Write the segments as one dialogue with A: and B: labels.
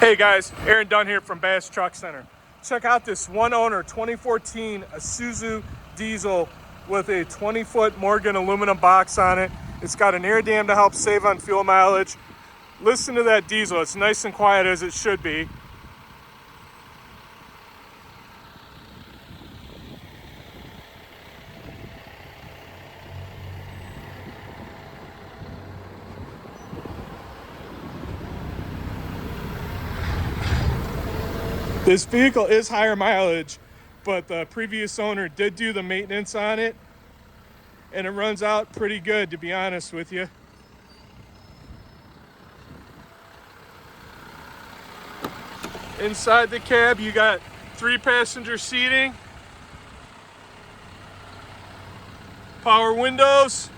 A: Hey guys, Aaron Dunn here from Bass Truck Center. Check out this one owner 2014 Isuzu diesel with a 20-foot Morgan aluminum box on it. It's got an air dam to help save on fuel mileage. Listen to that diesel, it's nice and quiet as it should be. This vehicle is higher mileage, but the previous owner did do the maintenance on it, and it runs out pretty good, to be honest with you. Inside the cab, you got 3-passenger seating, power windows,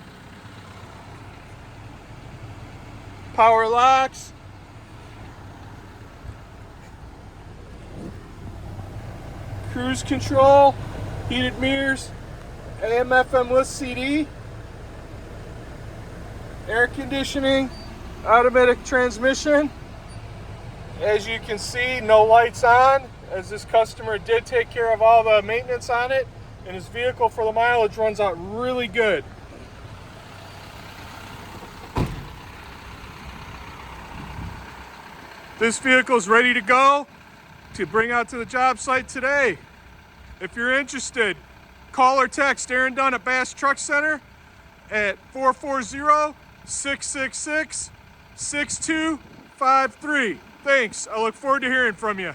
A: power locks, cruise control, heated mirrors, AM/FM list CD, air conditioning, automatic transmission. As you can see, no lights on, as this customer did take care of all the maintenance on it, and his vehicle for the mileage runs out really good. This vehicle is ready to go to bring out to the job site today. If you're interested, call or text Aaron Dunn at Bass Truck Center at 440-666-6253. Thanks. I look forward to hearing from you.